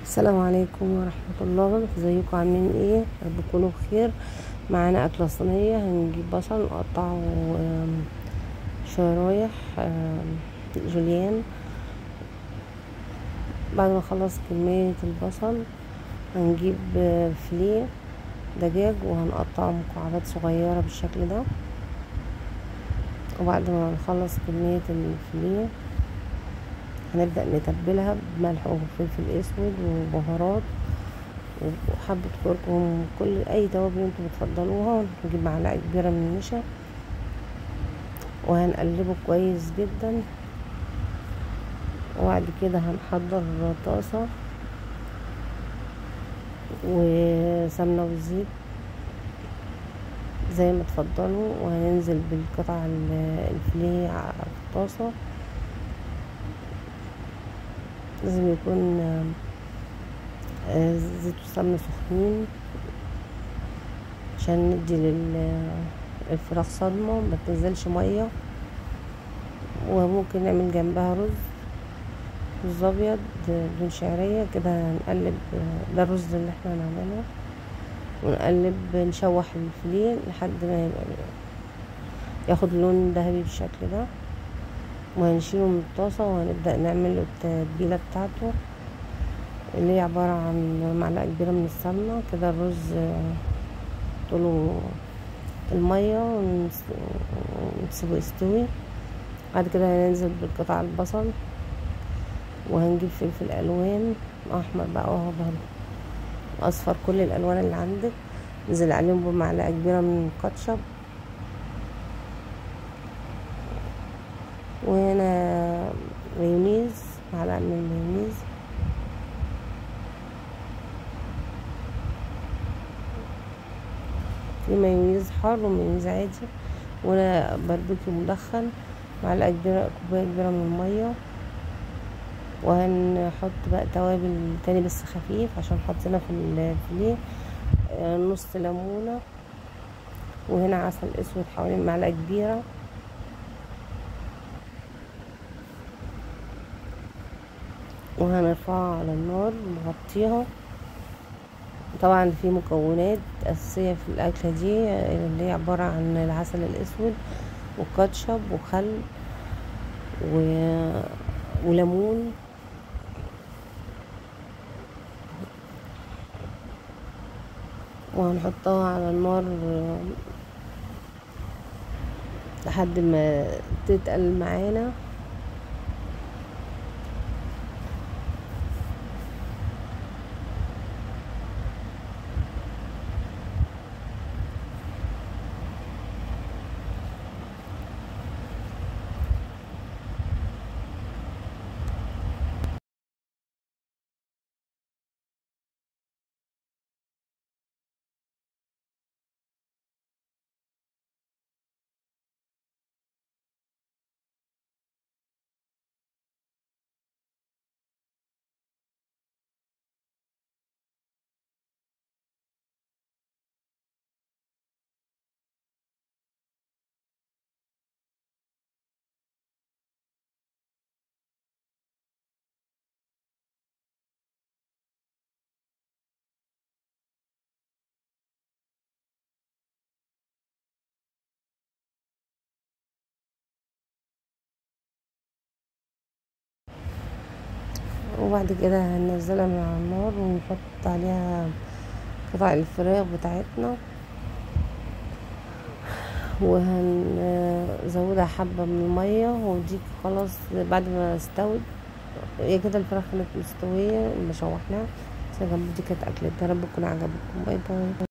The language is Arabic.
السلام عليكم ورحمة الله. ازيكم عاملين ايه؟ رب تكونوا بخير. معانا أكلة صينية. هنجيب بصل نقطعه شرايح جوليان. بعد ما نخلص كمية البصل هنجيب فيليه دجاج وهنقطعه مكعبات صغيرة بالشكل ده. وبعد ما نخلص كمية الفيليه هنبدأ نتبلها بملح وفلفل اسود وبهارات وحبة كركم، كل اي توابل انتوا بتفضلوها. نجيب معلقة كبيرة من النشا وهنقلبه كويس جدا. وبعد كده هنحضر طاسة وسمنة وزيت زي ما تفضلوا، وهننزل بالقطع الفيليه على الطاسة. لازم يكون زيت وسمنة سخنين عشان ندي للفراخ صدمة ما تنزلش مية. وممكن نعمل جنبها رز ابيض بدون شعرية كده. هنقلب ده الرز اللي احنا هنعمله، ونقلب نشوح الفيليه لحد ما يبقى ياخد لون ذهبي بالشكل ده. وهنشيله من الطاسة وهنبدأ نعمل التتبيلة بتاعته اللي هي عبارة عن معلقة كبيرة من السمنة كده. الرز طوله المية ونسيبه يستوي. بعد كده هننزل بقطع البصل، وهنجيب فلفل الوان احمر بقى واخضر واصفر، كل الالوان اللي عندك. ننزل عليهم بمعلقة كبيرة من الكاتشب. وهنا مايونيز، معلقة من المايونيز. في مايونيز حار ومايونيز عادي، وهنا باربيكيو مدخن. معلقة كبيرة، كوباية كبيرة من المية. وهنحط بقى توابل تاني بس خفيف عشان حطينا في الفيليه. نص ليمونة، وهنا عسل اسود حوالي معلقة كبيرة. وهنرفعها على النار ونغطيها. طبعا في مكونات اساسيه في الاكله دي اللي هي عباره عن العسل الاسود وكاتشب وخل وليمون. وهنحطها على النار لحد ما تتقل معانا. وبعد كده هننزلها من على النار ونحط عليها قطع الفراخ بتاعتنا، وهنزودها حبة من المية. ودي خلاص بعد ما استوت هي كده الفراخ كانت مستوية اللي شوحناها. بس يا جماعة دي كانت أكلتنا، رب تكون عجبتكم. باي باي.